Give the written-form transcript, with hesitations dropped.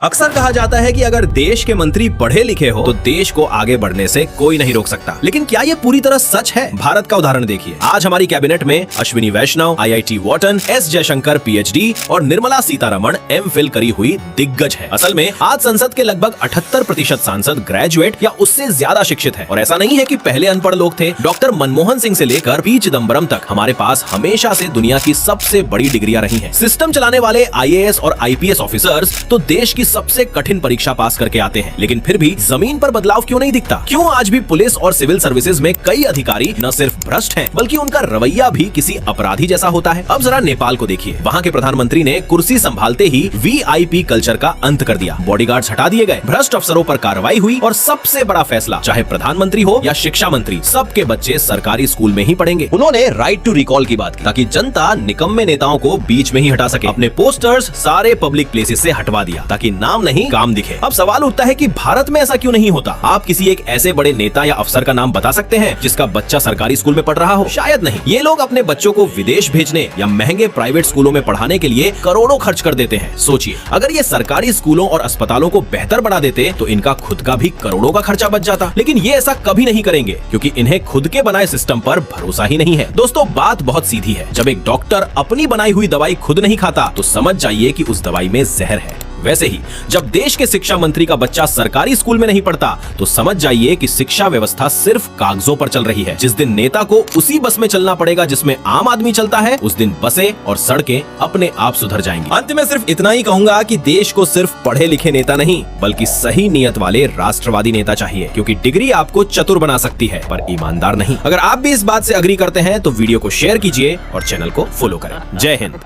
अक्सर कहा जाता है कि अगर देश के मंत्री पढ़े लिखे हो तो देश को आगे बढ़ने से कोई नहीं रोक सकता, लेकिन क्या ये पूरी तरह सच है? भारत का उदाहरण देखिए। आज हमारी कैबिनेट में Ashwini Vaishnaw IIT Wharton, S Jaishankar PhD और निर्मला सीतारमण MPhil करी हुई दिग्गज है। असल में आज संसद के लगभग 78% सांसद ग्रेजुएट या उससे ज्यादा शिक्षित है। और ऐसा नहीं है कि पहले अनपढ़ लोग थे। डॉक्टर मनमोहन सिंह से लेकर पी चिदम्बरम तक हमारे पास हमेशा से दुनिया की सबसे बड़ी डिग्रियां रही हैं। सिस्टम चलाने वाले IAS और IPS ऑफिसर्स तो देश की सबसे कठिन परीक्षा पास करके आते हैं, लेकिन फिर भी जमीन पर बदलाव क्यों नहीं दिखता? क्यों आज भी पुलिस और सिविल सर्विसेज में कई अधिकारी न सिर्फ भ्रष्ट हैं, बल्कि उनका रवैया भी किसी अपराधी जैसा होता है? अब जरा नेपाल को देखिए। वहाँ के प्रधानमंत्री ने कुर्सी संभालते ही VIP कल्चर का अंत कर दिया। बॉडीगार्ड्स हटा दिए गए, भ्रष्ट अफसरों पर कार्रवाई हुई और सबसे बड़ा फैसला, चाहे प्रधानमंत्री हो या शिक्षा मंत्री, सबके बच्चे सरकारी स्कूल में ही पढ़ेंगे। उन्होंने राइट टू रिकॉल की बात की ताकि जनता निकम्मे नेताओं को बीच में ही हटा सके। अपने पोस्टर्स सारे पब्लिक प्लेसेस से हटवा दिया ताकि नाम नहीं काम दिखे। अब सवाल उठता है कि भारत में ऐसा क्यों नहीं होता? आप किसी एक ऐसे बड़े नेता या अफसर का नाम बता सकते हैं जिसका बच्चा सरकारी स्कूल में पढ़ रहा हो? शायद नहीं। ये लोग अपने बच्चों को विदेश भेजने या महंगे प्राइवेट स्कूलों में पढ़ाने के लिए करोड़ों खर्च कर देते हैं। सोचिए, अगर ये सरकारी स्कूलों और अस्पतालों को बेहतर बना देते तो इनका खुद का भी करोड़ों का खर्चा बच जाता। लेकिन ये ऐसा कभी नहीं करेंगे क्योंकि इन्हें खुद के बनाए सिस्टम पर भरोसा ही नहीं है। दोस्तों, बात बहुत सीधी है। जब एक डॉक्टर अपनी बनाई हुई दवाई खुद नहीं खाता तो समझ जाइए कि उस दवाई में जहर है। वैसे ही जब देश के शिक्षा मंत्री का बच्चा सरकारी स्कूल में नहीं पढ़ता तो समझ जाइए कि शिक्षा व्यवस्था सिर्फ कागजों पर चल रही है। जिस दिन नेता को उसी बस में चलना पड़ेगा जिसमें आम आदमी चलता है, उस दिन बसें और सड़कें अपने आप सुधर जाएंगी। अंत में सिर्फ इतना ही कहूंगा कि देश को सिर्फ पढ़े लिखे नेता नहीं बल्कि सही नियत वाले राष्ट्रवादी नेता चाहिए, क्योंकि डिग्री आपको चतुर बना सकती है पर ईमानदार नहीं। अगर आप भी इस बात से अग्री करते हैं तो वीडियो को शेयर कीजिए और चैनल को फॉलो करें। जय हिंद।